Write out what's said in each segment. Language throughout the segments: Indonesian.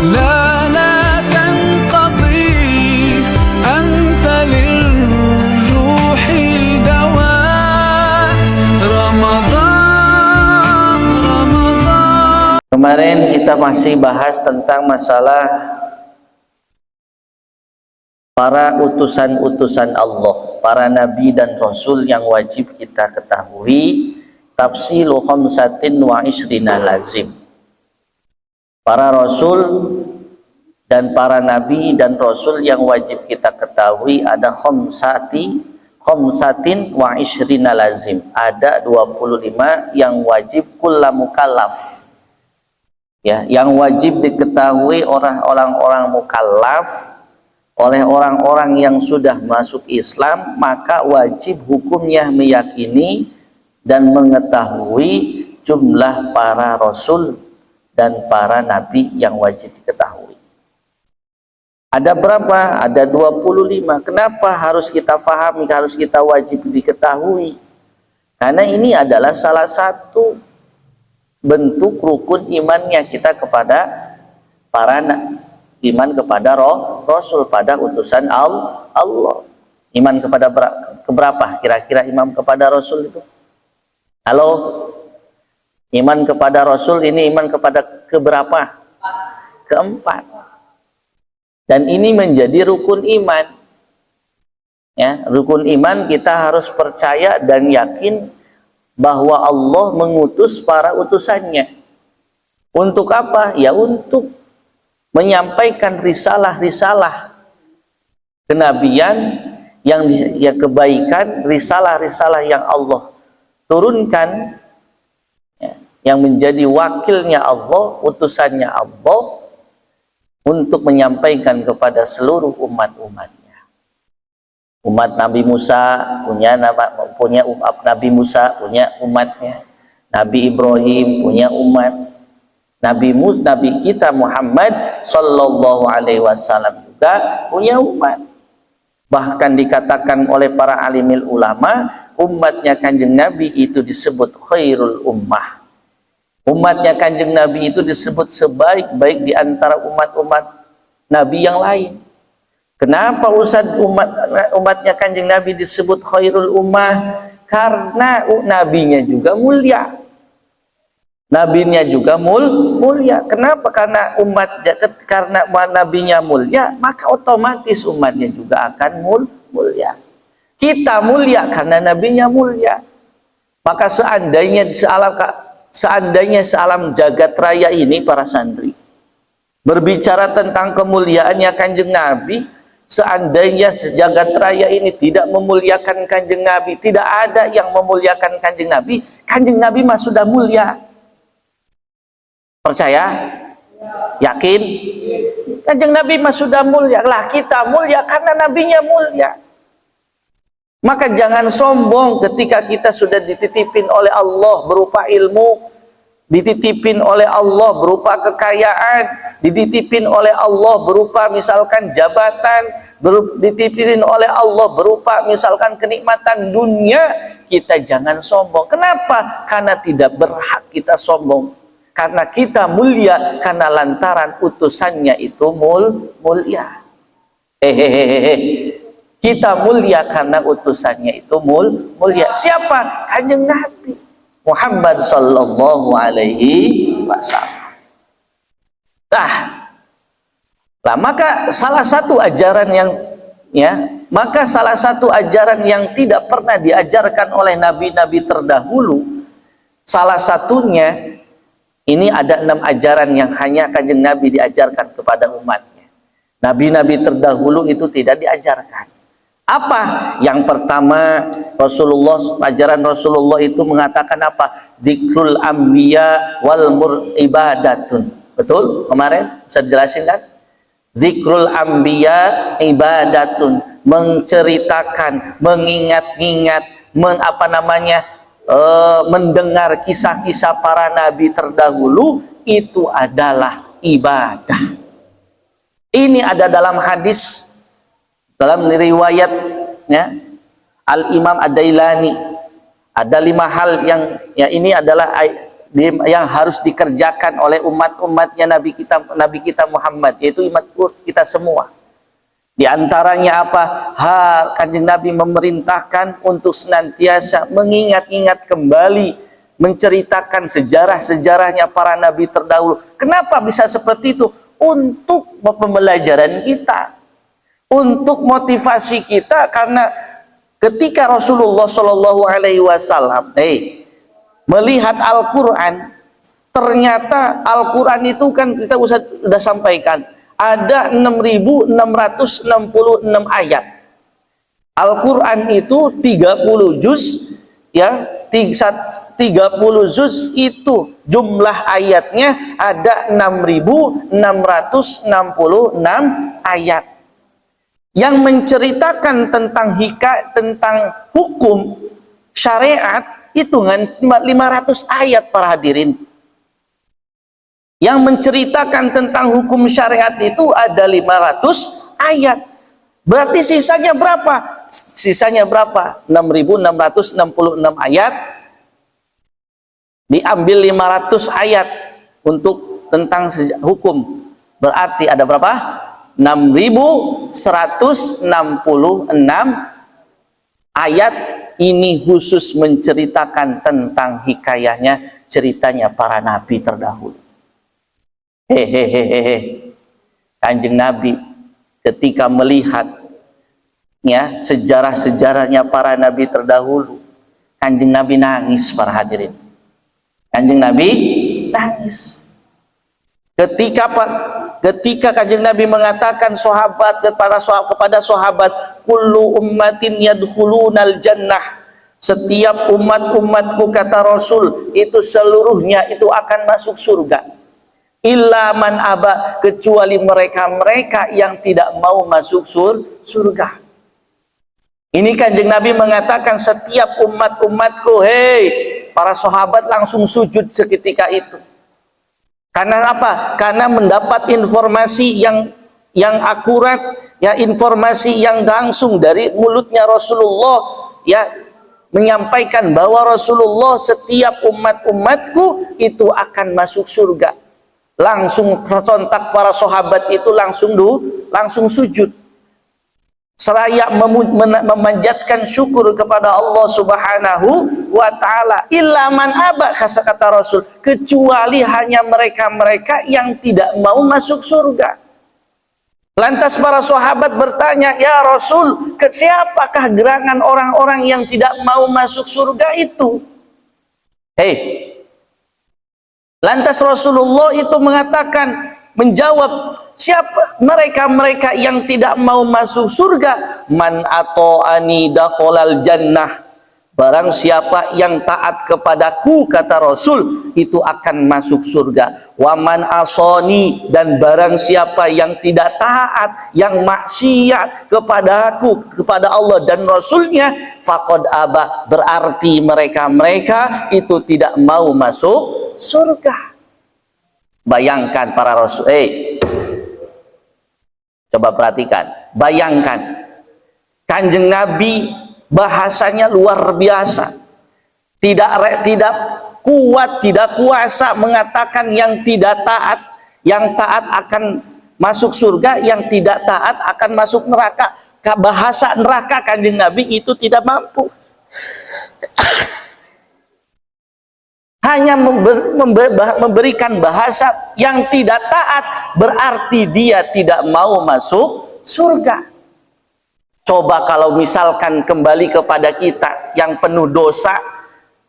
لا لا تنقضي أنت للروح دواء رمضان رمضان. Kemarin kita masih bahas tentang masalah para utusan-utusan Allah, para nabi dan rasul yang wajib kita ketahui. Tafsilu khamsatin wa ishrina lazim. Para rasul dan para nabi dan rasul yang wajib kita ketahui ada khamsatin wa ishrina lazim. Ada 25 yang wajib kullu mukallaf. Ya, yang wajib diketahui orang-orang mukallaf, oleh orang-orang yang sudah masuk Islam, maka wajib hukumnya meyakini dan mengetahui jumlah para rasul dan para nabi yang wajib diketahui. Ada berapa? Ada 25. Kenapa harus kita fahami, harus kita wajib diketahui? Karena ini adalah salah satu bentuk rukun imannya kita kepada iman kepada rasul, pada utusan Allah. Iman kepada keberapa kira-kira iman kepada rasul itu? Halo? Iman kepada rasul ini iman kepada keberapa? Keempat. Dan ini menjadi rukun iman. Ya, rukun iman kita harus percaya dan yakin bahwa Allah mengutus para utusannya. Untuk apa? Ya untuk menyampaikan risalah-risalah kenabian, yang kebaikan, risalah-risalah yang Allah turunkan, ya, yang menjadi wakilnya Allah, utusannya Allah untuk menyampaikan kepada seluruh umat-umatnya. Umat Nabi Musa punya Nabi Musa punya umatnya, Nabi Ibrahim punya umat, Nabi kita Muhammad Sallallahu Alaihi Wasallam juga punya umat. Bahkan dikatakan oleh para alimil ulama, umatnya Kanjeng Nabi itu disebut khairul ummah. Umatnya Kanjeng Nabi itu disebut sebaik-baik di antara umat-umat Nabi yang lain. Kenapa umatnya Kanjeng Nabi disebut khairul ummah? Karena nabinya juga mulia. Nabinya juga mulia. Kenapa? Karena nabinya mulia, maka otomatis umatnya juga akan mulia. Kita mulia karena nabinya mulia. Maka seandainya sealam jagat raya ini, para santri, berbicara tentang kemuliaannya Kanjeng Nabi, seandainya sejagat raya ini tidak memuliakan Kanjeng Nabi, tidak ada yang memuliakan Kanjeng Nabi mah sudah mulia. Percaya? Yakin? Kanjeng Nabi mah sudah mulia. Lah kita mulia karena nabinya mulia. Maka jangan sombong ketika kita sudah dititipin oleh Allah berupa ilmu, dititipin oleh Allah berupa kekayaan, dititipin oleh Allah berupa misalkan jabatan, dititipin oleh Allah berupa misalkan kenikmatan dunia. Kita jangan sombong. Kenapa? Karena tidak berhak kita sombong. Karena kita mulia karena lantaran utusannya itu mulia. Kita mulia karena utusannya itu mulia. Siapa? Kanjeng Nabi Muhammad Sallallahu Alaihi Wasallam. Maka salah satu ajaran yang tidak pernah diajarkan oleh nabi-nabi terdahulu, salah satunya ini ada 6 ajaran yang hanya Kanjeng Nabi diajarkan kepada umatnya. Nabi-nabi terdahulu itu tidak diajarkan. Apa? Yang pertama, ajaran Rasulullah itu mengatakan apa? Dzikrul anbiya wal ibadatun. Betul? Kemarin bisa dijelasin kan? Dzikrul anbiya ibadatun, menceritakan, mengingat-ingat, mendengar kisah-kisah para nabi terdahulu itu adalah ibadah. Ini ada dalam hadis, dalam riwayat Al-Imam Ad-Dailani. Ada 5 hal yang ini adalah yang harus dikerjakan oleh umat-umatnya Nabi kita Muhammad, yaitu umat kita semua. Di antaranya apa? Kanjeng Nabi memerintahkan untuk senantiasa mengingat-ingat kembali, menceritakan sejarah-sejarahnya para nabi terdahulu. Kenapa bisa seperti itu? Untuk pembelajaran kita, untuk motivasi kita, karena ketika Rasulullah Shallallahu Alaihi Wasallam melihat Al-Quran, ternyata Al-Quran itu kan kita sudah sampaikan, ada 6.666 ayat. Al-Quran itu 30 juz, ya, 30 juz itu jumlah ayatnya ada 6.666 ayat yang menceritakan tentang tentang hukum syariat, hitungan 500 ayat para hadirin. Yang menceritakan tentang hukum syariat itu ada 500 ayat. Berarti sisanya berapa? Sisanya berapa? 6.666 ayat. Diambil 500 ayat untuk tentang hukum. Berarti ada berapa? 6.166 ayat. Ini khusus menceritakan tentang hikayahnya, ceritanya para nabi terdahulu. Kanjeng Nabi ketika melihat, ya, sejarah-sejarahnya para nabi terdahulu, Kanjeng Nabi nangis para hadirin. Kanjeng Nabi nangis ketika Kanjeng Nabi mengatakan kepada sahabat, kullu ummatin yadkhulunal jannah, setiap umatku kata Rasul itu seluruhnya itu akan masuk surga, illa man aba, kecuali mereka yang tidak mau masuk surga. Ini Kanjeng Nabi mengatakan setiap umatku, para sahabat langsung sujud seketika itu. Karena apa? Karena mendapat informasi yang akurat, ya, informasi yang langsung dari mulutnya Rasulullah, ya, menyampaikan bahwa Rasulullah setiap umatku itu akan masuk surga. Langsung sontak para sahabat itu langsung sujud, seraya memanjatkan syukur kepada Allah Subhanahu wa Ta'ala. Illa man aba, kata Rasul, kecuali hanya mereka yang tidak mau masuk surga. Lantas para sahabat bertanya, ya Rasul, siapakah gerangan orang-orang yang tidak mau masuk surga itu? Lantas Rasulullah itu menjawab, siapa mereka yang tidak mau masuk surga? Man ato'ani dakhalal jannah, barang siapa yang taat kepadaku, kata Rasul, itu akan masuk surga. Wa man asoni, dan barang siapa yang tidak taat, yang maksiat kepadaku, kepada Allah dan Rasulnya, faqad aba, berarti mereka itu tidak mau masuk surga. Bayangkan para Rasul, coba perhatikan, bayangkan, Kanjeng Nabi bahasanya luar biasa, tidak kuat, tidak kuasa mengatakan yang tidak taat, yang taat akan masuk surga, yang tidak taat akan masuk neraka. Bahasa neraka Kanjeng Nabi itu tidak mampu. Hanya memberikan bahasa yang tidak taat, berarti dia tidak mau masuk surga. Coba kalau misalkan kembali kepada kita yang penuh dosa,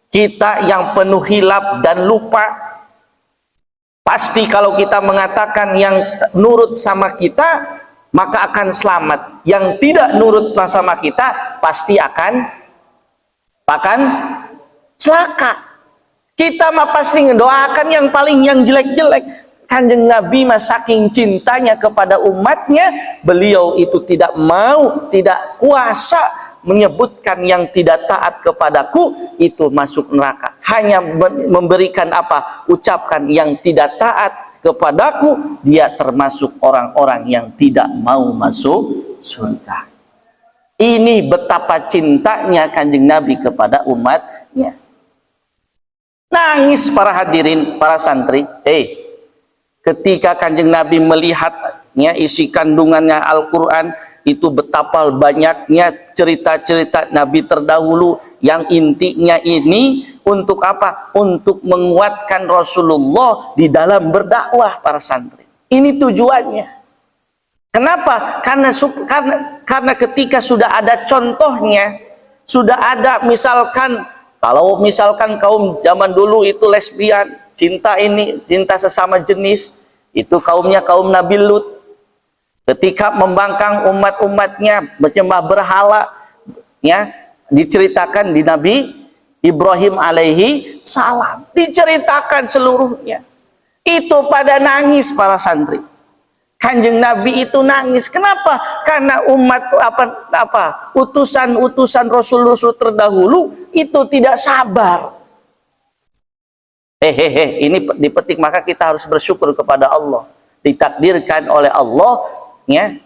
kita yang penuh hilaf dan lupa, pasti kalau kita mengatakan yang nurut sama kita maka akan selamat, yang tidak nurut sama kita pasti akan celaka. Kita mah pasti mendoakan yang jelek-jelek. Kanjeng Nabi mah saking cintanya kepada umatnya, beliau itu tidak kuasa menyebutkan yang tidak taat kepadaku itu masuk neraka. Hanya memberikan ucapkan yang tidak taat kepadaku, dia termasuk orang-orang yang tidak mau masuk surga. Ini betapa cintanya Kanjeng Nabi kepada umatnya. Nangis para hadirin, para santri. Ketika Kanjeng Nabi melihatnya isi kandungannya Al-Quran, itu betapa banyaknya cerita-cerita Nabi terdahulu yang intinya ini untuk apa? Untuk menguatkan Rasulullah di dalam berdakwah para santri. Ini tujuannya. Kenapa? Karena ketika sudah ada contohnya, sudah ada misalkan, kalau misalkan kaum zaman dulu itu lesbian, cinta sesama jenis, itu kaumnya kaum Nabi Lut. Ketika membangkang umat-umatnya menyembah berhala, ya, diceritakan di Nabi Ibrahim alaihi salam, diceritakan seluruhnya. Itu pada nangis para santri. Kanjeng Nabi itu nangis. Kenapa? Karena umat utusan Rasul-Rasul terdahulu itu tidak sabar. Ini dipetik, maka kita harus bersyukur kepada Allah. Ditakdirkan oleh Allah, ya,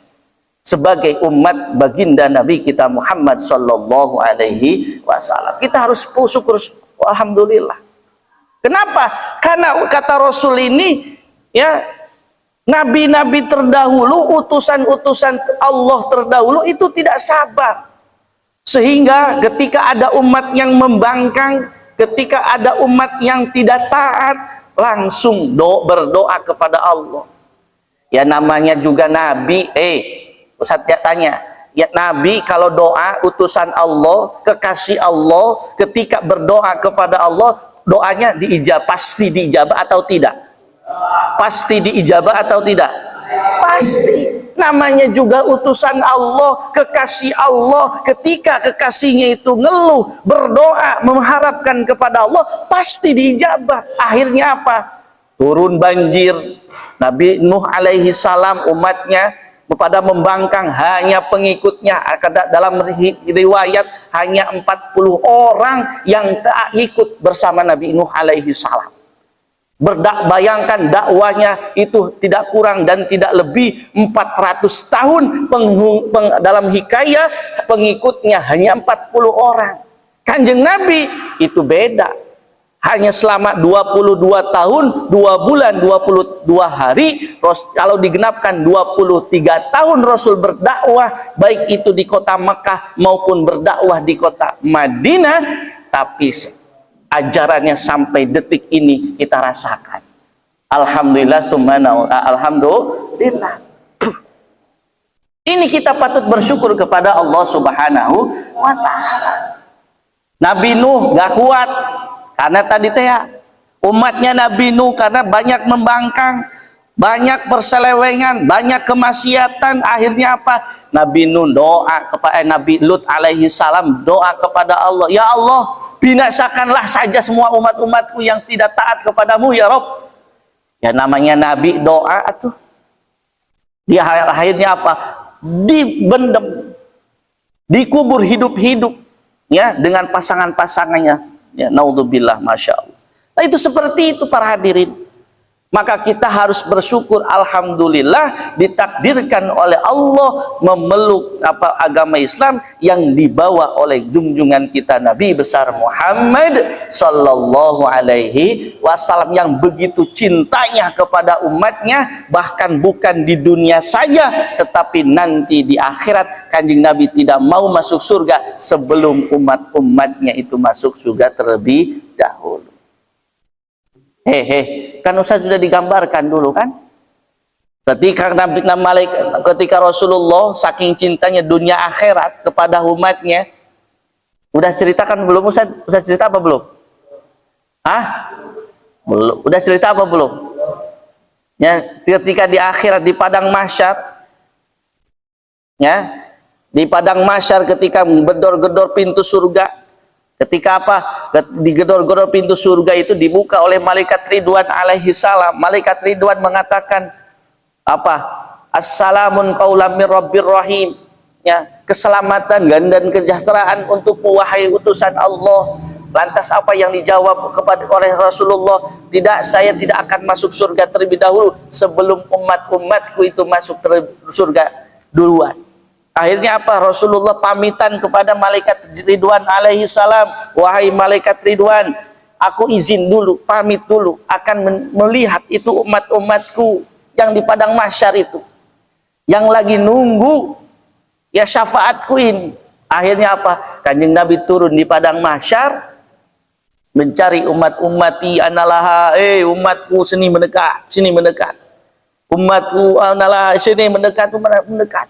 sebagai umat baginda Nabi kita Muhammad sallallahu alaihi wasallam. Kita harus bersyukur, alhamdulillah. Kenapa? Karena kata Rasul ini, ya, nabi-nabi terdahulu, utusan-utusan Allah terdahulu itu tidak sabar. Sehingga ketika ada umat yang membangkang, ketika ada umat yang tidak taat, langsung berdoa kepada Allah. Ya namanya juga nabi. Ustaz tanya, ya nabi kalau doa utusan Allah, kekasih Allah, ketika berdoa kepada Allah, doanya pasti diijabah atau tidak? Pasti diijabah atau tidak? Pasti. Namanya juga utusan Allah, kekasih Allah. Ketika kekasihnya itu ngeluh, berdoa, mengharapkan kepada Allah, pasti diijabah. Akhirnya apa? Turun banjir. Nabi Nuh alaihi salam, umatnya pada membangkang, hanya pengikutnya, dalam riwayat hanya 40 orang yang tak ikut bersama Nabi Nuh alaihi salam. Bayangkan dakwanya itu tidak kurang dan tidak lebih 400 tahun. Dalam hikayat pengikutnya hanya 40 orang. Kanjeng Nabi itu beda. Hanya selama 22 tahun, 2 bulan, 22 hari, kalau digenapkan 23 tahun Rasul berdakwah, baik itu di kota Mekah maupun berdakwah di kota Madinah, tapi ajarannya sampai detik ini kita rasakan. Alhamdulillah, alhamdulillah. Ini kita patut bersyukur kepada Allah Subhanahu wa ta'ala. Nabi Nuh gak kuat karena tadi umatnya Nabi Nuh karena banyak membangkang, banyak perselewengan, banyak kemaksiatan. Akhirnya apa? Nabi Nuh doa kepada Nabi Lut alaihi salam, doa kepada Allah, ya Allah, binasakanlah saja semua umat-umatku yang tidak taat kepadamu ya Rob. Ya namanya Nabi doa tuh. Di akhirnya apa? Dibendem, dikubur hidup-hidup, ya, dengan pasangan-pasangannya. Ya, naudzubillah, masya Allah. Nah, itu seperti itu para hadirin. Maka kita harus bersyukur, alhamdulillah ditakdirkan oleh Allah memeluk agama Islam yang dibawa oleh junjungan kita Nabi besar Muhammad sallallahu alaihi wasallam, yang begitu cintanya kepada umatnya, bahkan bukan di dunia saja tetapi nanti di akhirat Kanjeng Nabi tidak mau masuk surga sebelum umat-umatnya itu masuk surga terlebih dahulu. Kan Ustaz sudah digambarkan dulu kan, ketika Rasulullah saking cintanya dunia akhirat kepada umatnya, udah ceritakan belum Ustaz? Ustaz cerita apa belum? Belum. Udah cerita apa belum? Ya, ketika di akhirat di padang mahsyar, ya, di padang mahsyar ketika gedor-gedor pintu surga. Ketika digedor-gedor pintu surga itu dibuka oleh malaikat Ridwan alaihi salam. Malaikat Ridwan mengatakan Assalamun qaulam mir rabbir rahim. Ya, keselamatan dan kesejahteraan untukmu wahai utusan Allah. Lantas apa yang dijawab oleh Rasulullah? Tidak, saya tidak akan masuk surga terlebih dahulu sebelum umatku itu masuk surga duluan. Akhirnya apa? Rasulullah pamitan kepada malaikat Ridwan alaihi salam, wahai malaikat Ridwan, aku izin dulu, pamit dulu, akan melihat itu umat-umatku yang di padang mahsyar itu, yang lagi nunggu ya syafaatku ini. Akhirnya apa? Kanjeng Nabi turun di padang mahsyar, mencari umat-umati analaha, umatku sini mendekat, sini mendekat. Umatku analaha sini mendekat, mendekat.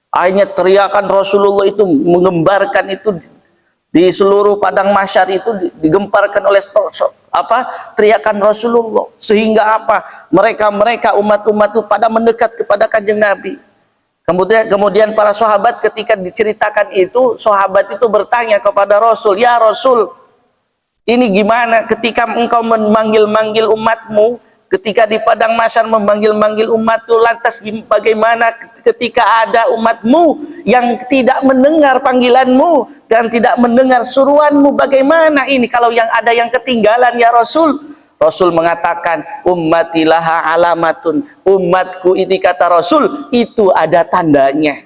Akhirnya teriakan Rasulullah itu mengembarkan itu di seluruh padang mahsyar itu, digemparkan oleh teriakan Rasulullah, sehingga apa? Mereka umat-umat itu pada mendekat kepada Kanjeng Nabi. Kemudian para sahabat ketika diceritakan itu, sahabat itu bertanya kepada Rasul, "Ya Rasul, ini gimana ketika engkau memanggil-manggil umatmu, ketika di padang mahsyar memanggil-manggil umatmu, lantas bagaimana ketika ada umatmu yang tidak mendengar panggilanmu dan tidak mendengar suruhanmu, bagaimana ini kalau yang ada yang ketinggalan ya Rasul?" Rasul mengatakan, "Ummati laha alamatun." Umatku ini, kata Rasul, itu ada tandanya.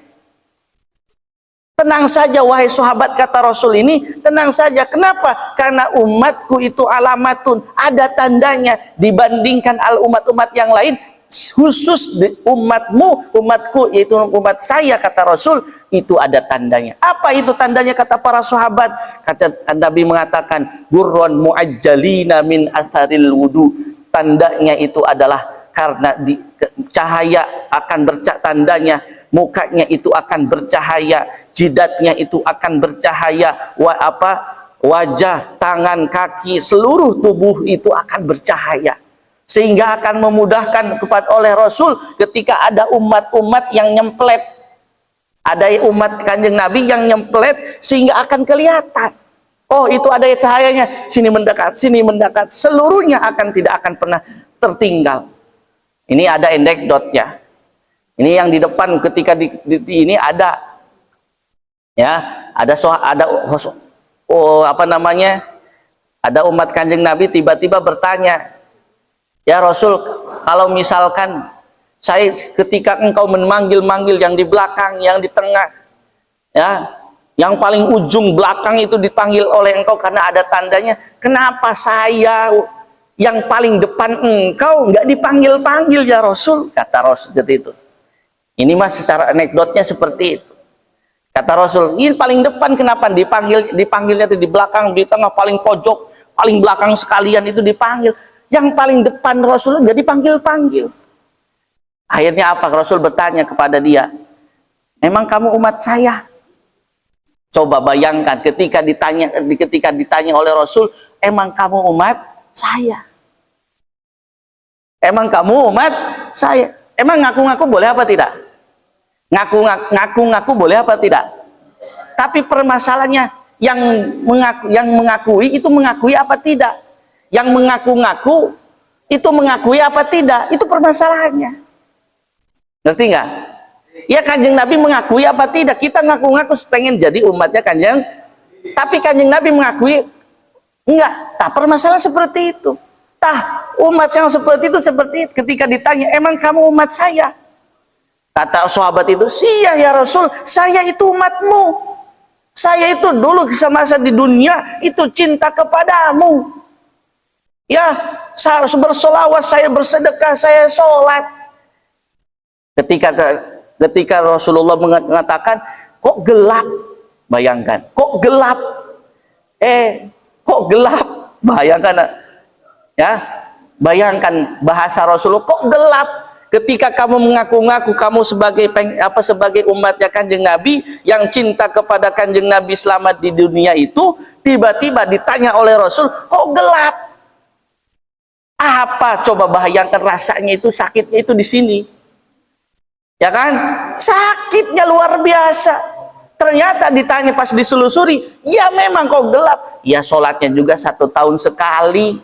Tenang saja wahai sahabat, kata Rasul ini, tenang saja. Kenapa? Karena umatku itu alamatun, ada tandanya dibandingkan umat-umat yang lain. Khusus umatku, yaitu umat saya, kata Rasul, itu ada tandanya. Apa itu tandanya, kata para sahabat? Kata Nabi mengatakan, "Burron muajjalina min atharil wudu." Tandanya itu adalah karena cahaya akan tandanya, mukanya itu akan bercahaya, jidatnya itu akan bercahaya, wajah, tangan, kaki, seluruh tubuh itu akan bercahaya, sehingga akan memudahkan kepada oleh Rasul ketika ada umat-umat yang nyemplet, ada umat Kanjeng Nabi yang nyemplet, sehingga akan kelihatan, oh itu ada cahayanya, sini mendekat, seluruhnya tidak akan pernah tertinggal. Ini ada anekdotnya. Ini yang di depan ketika ini ada ada umat Kanjeng Nabi tiba-tiba bertanya, "Ya Rasul, kalau misalkan saya ketika engkau memanggil-manggil yang di belakang, yang di tengah, ya, yang paling ujung belakang itu dipanggil oleh engkau karena ada tandanya, kenapa saya yang paling depan engkau nggak dipanggil-panggil ya Rasul?" Kata Rasul seperti itu. Ini mas secara anekdotnya seperti itu. Kata Rasul, ini paling depan kenapa dipanggilnya itu di belakang, di tengah, paling pojok, paling belakang sekalian itu dipanggil. Yang paling depan Rasul nggak dipanggil-panggil. Akhirnya apa? Rasul bertanya kepada dia, "Memang kamu umat saya?" Coba bayangkan ketika ditanya oleh Rasul, "Emang kamu umat saya? Emang kamu umat saya?" Emang ngaku-ngaku boleh apa tidak? Ngaku-ngaku boleh apa tidak? Tapi permasalahannya yang mengakui itu mengakui apa tidak? Yang mengaku-ngaku itu mengakui apa tidak? Itu permasalahannya. Ngerti nggak? Ya Kanjeng Nabi mengakui apa tidak? Kita ngaku-ngaku pengen jadi umatnya Kanjeng, tapi Kanjeng Nabi mengakui enggak. Nah, permasalahan seperti itu. Umat yang seperti itu ketika ditanya, "Emang kamu umat saya?" Kata sahabat itu, "Iya ya Rasul, saya itu umatmu. Saya itu dulu semasa di dunia itu cinta kepadamu. Ya, saya harus bersolawat, saya bersedekah, saya sholat." Ketika Rasulullah mengatakan, "Kok gelap?" Bayangkan, kok gelap? Kok gelap? Bayangkan. Ya, bayangkan bahasa Rasulullah, kok gelap ketika kamu mengaku-ngaku kamu sebagai umatnya Kanjeng Nabi yang cinta kepada Kanjeng Nabi selama di dunia itu, tiba-tiba ditanya oleh Rasul, kok gelap? Apa coba bayangkan rasanya itu, sakitnya itu di sini. Ya kan? Sakitnya luar biasa. Ternyata ditanya pas diselusuri, ya memang kok gelap. Ya sholatnya juga 1 tahun sekali.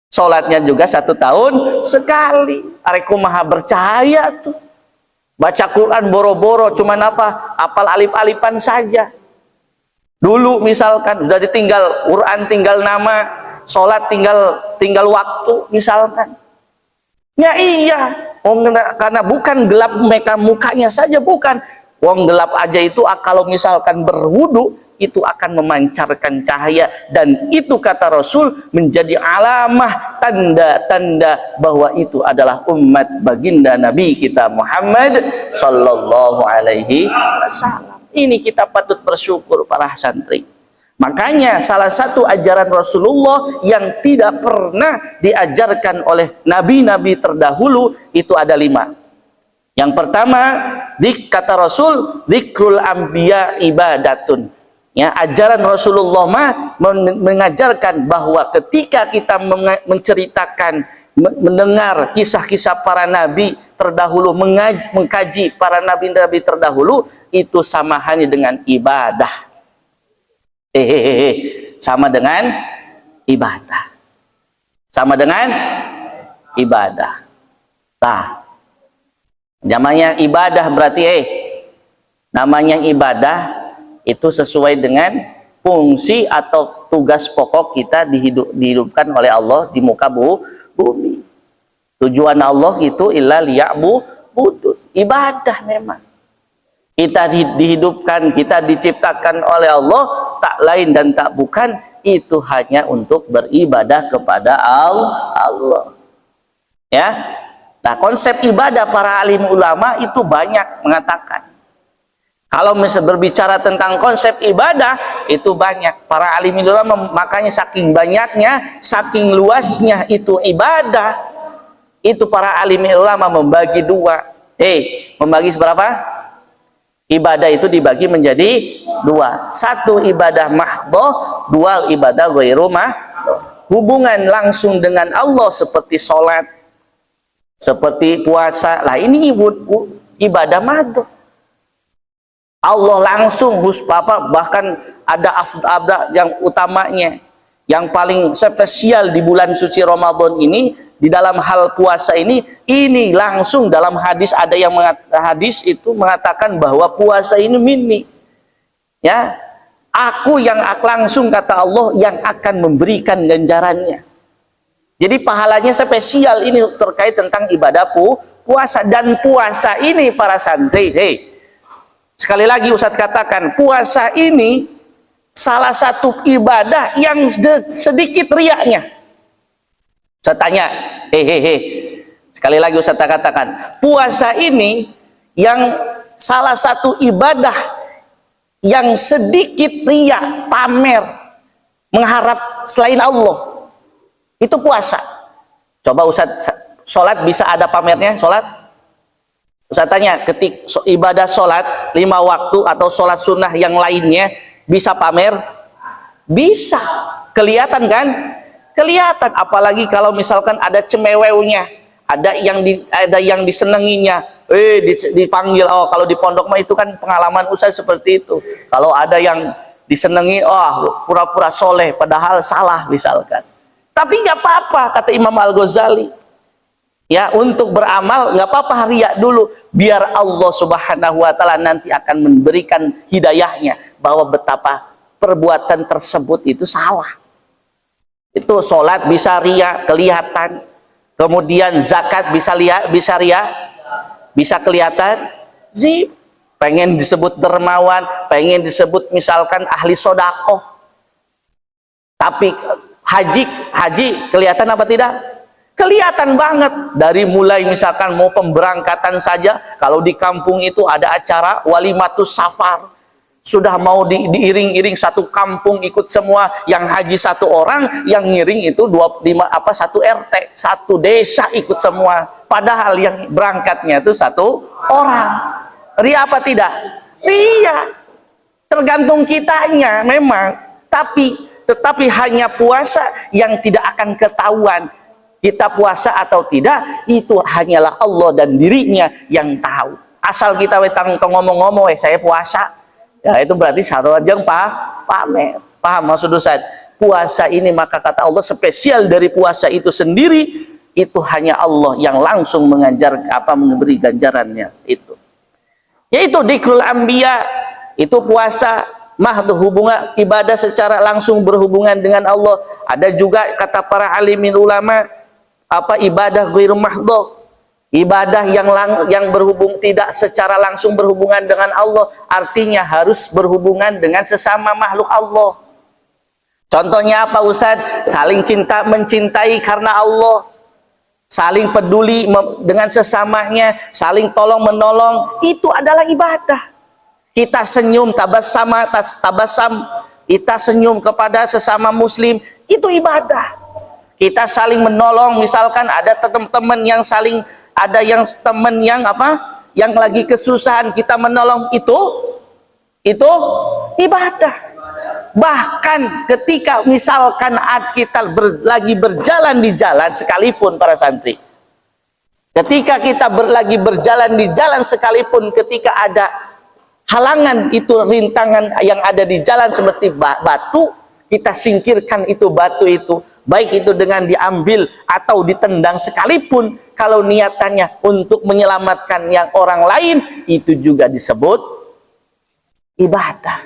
Sholatnya juga 1 tahun sekali. Areku maha bercahaya tuh. Baca Quran boro-boro, cuman apal alif-alifan saja. Dulu misalkan sudah ditinggal Quran, tinggal nama, sholat tinggal waktu misalkan. Ya iya, karena bukan gelap mereka mukanya saja, bukan. Wong gelap aja itu kalau misalkan berwudu itu akan memancarkan cahaya, dan itu kata Rasul menjadi alamah tanda-tanda bahwa itu adalah umat baginda Nabi kita Muhammad sallallahu alaihi wasallam. Ini kita patut bersyukur para santri. Makanya salah satu ajaran Rasulullah yang tidak pernah diajarkan oleh nabi-nabi terdahulu itu ada 5. Yang pertama, kata Rasul, dzikrul anbiya ibadatun. Ya, ajaran Rasulullah mengajarkan bahwa ketika kita menceritakan, mendengar kisah-kisah para nabi terdahulu, mengkaji para nabi-nabi terdahulu, itu sama hanya dengan ibadah. Sama dengan ibadah. Sama dengan ibadah. Nah, namanya ibadah berarti namanya ibadah itu sesuai dengan fungsi atau tugas pokok kita dihidupkan oleh Allah di muka bumi. Tujuan Allah itu illa liya'budun, ibadah memang. Kita dihidupkan, kita diciptakan oleh Allah, tak lain dan tak bukan, itu hanya untuk beribadah kepada Allah. Ya. Nah, konsep ibadah para alim ulama itu banyak mengatakan. Kalau misalnya berbicara tentang konsep ibadah, itu banyak. Para alim ulama, makanya saking banyaknya, saking luasnya itu ibadah, itu para alim ulama membagi 2. Membagi seberapa? Ibadah itu dibagi menjadi 2. 1 ibadah mahdhah, 2 ibadah ghairu mahdhah. Hubungan langsung dengan Allah seperti sholat, seperti puasa. Lah ini ibadah mahdhah. Allah langsung bahkan ada afdal yang utamanya, yang paling spesial di bulan suci Ramadan ini, di dalam hal puasa ini langsung dalam hadis, ada yang hadis itu mengatakan bahwa puasa ini minni, ya, aku yang langsung, kata Allah, yang akan memberikan ganjarannya. Jadi pahalanya spesial ini terkait tentang ibadah puasa. Dan puasa ini para santri, sekali lagi Ustadz katakan, puasa ini salah satu ibadah yang sedikit riaknya. Saya tanya, sekali lagi Ustaz katakan, puasa ini yang salah satu ibadah yang sedikit riak, pamer, mengharap selain Allah, itu puasa. Coba Ustaz, sholat bisa ada pamernya? Sholat? Ustaz tanya, ketik ibadah sholat 5 waktu atau sholat sunnah yang lainnya bisa pamer? Bisa. Kelihatan kan? Kelihatan, apalagi kalau misalkan ada cemewewnya, ada yang disenenginya, dipanggil. Oh, kalau di pondok mah itu kan pengalaman Ustaz seperti itu. Kalau ada yang disenengi, pura-pura soleh padahal salah misalkan. Tapi nggak apa-apa, kata Imam Al-Ghazali. Ya, untuk beramal nggak apa-apa, riak dulu, biar Allah Subhanahu wa taala nanti akan memberikan hidayahnya bahwa betapa perbuatan tersebut itu salah. Itu sholat bisa riya, kelihatan. Kemudian zakat bisa riya, bisa kelihatan. Pengen disebut dermawan, pengen disebut misalkan ahli sodakoh. Tapi haji kelihatan apa tidak? Kelihatan banget. Dari mulai misalkan mau pemberangkatan saja, kalau di kampung itu ada acara walimatus safar, sudah mau diiring-iring satu kampung ikut semua, yang haji 1 orang, yang ngiring itu 1 RT, 1 desa ikut semua, padahal yang berangkatnya itu 1 orang. Ria apa tidak? Ria. Tergantung kitanya memang, tetapi hanya puasa yang tidak akan ketahuan kita puasa atau tidak, itu hanyalah Allah dan dirinya yang tahu. Asal kita ngomong-ngomong, saya puasa, ya itu berarti satu yang pamer. Paham maksud Ustaz? Puasa ini, maka kata Allah, spesial dari puasa itu sendiri, itu hanya Allah yang langsung memberi ganjarannya itu. Yaitu dzikrul anbiya, itu puasa mahdhu, hubungan ibadah secara langsung berhubungan dengan Allah. Ada juga kata para alimin ulama ibadah ghairu mahdhu, Ibadah yang berhubung tidak secara langsung berhubungan dengan Allah, artinya harus berhubungan dengan sesama makhluk Allah. Contohnya apa Ustaz? Saling cinta mencintai karena Allah, saling peduli dengan sesamanya, saling tolong menolong, itu adalah ibadah. Kita senyum tabasam, kita senyum kepada sesama muslim, itu ibadah. Kita saling menolong, misalkan ada teman-teman yang saling, ada yang teman yang apa, yang lagi kesusahan, kita menolong, itu ibadah. Bahkan ketika misalkan kita lagi berjalan di jalan sekalipun, para santri, ketika kita lagi berjalan di jalan sekalipun, ketika ada halangan, itu rintangan yang ada di jalan seperti batu, kita singkirkan itu batu itu, baik itu dengan diambil atau ditendang sekalipun, kalau niatannya untuk menyelamatkan yang orang lain, itu juga disebut ibadah.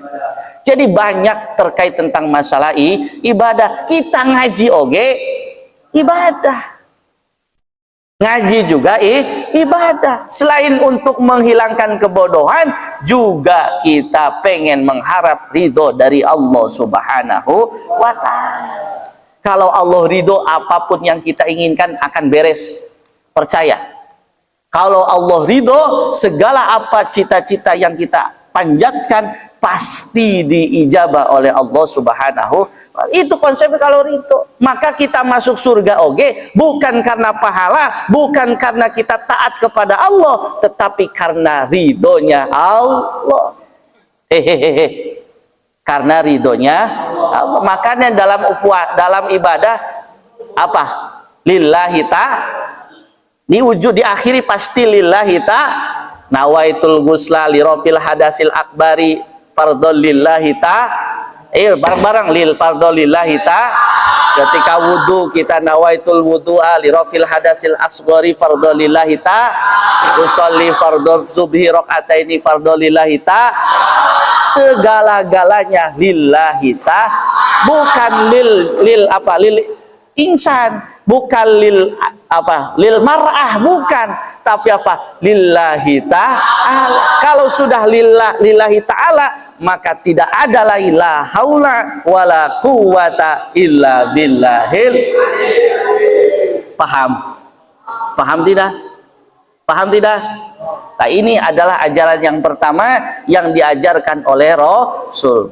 Jadi banyak terkait tentang masalah ibadah. Kita ngaji oge ibadah, ngaji juga ibadah. Selain untuk menghilangkan kebodohan, juga kita pengen mengharap ridho dari Allah Subhanahu wa ta'ala. Kalau Allah ridho, apapun yang kita inginkan akan beres. Percaya. Kalau Allah ridho, segala apa cita-cita yang kita panjatkan pasti diijabah oleh Allah Subhanahu. Itu konsepnya kalau ridho. Maka kita masuk surga oge bukan karena pahala, bukan karena kita taat kepada Allah, tetapi karena ridhonya Allah. Karena ridhonya Allah. Makanya dalam ibadah apa? Lillahi diakhiri pasti lillahi nawaitul ghusla li rafil hadasil akbari fardhol lillahi bareng-bareng lil fardhol lillahi ketika wudu kita nawaitul wudu'a li rafil hadasil asghari fardhol lillahi usolli fardhol subhi rakaataini fardhol lillahi segala-galanya lillahi bukan lil insan, bukan lil mar'ah, bukan, tapi apa? Lillahi ta'ala. Kalau sudah lillahi ta'ala, maka tidak ada lagi la haula wala quwata illa billahil. Paham tidak? Nah, ini adalah ajaran yang pertama yang diajarkan oleh Rasul.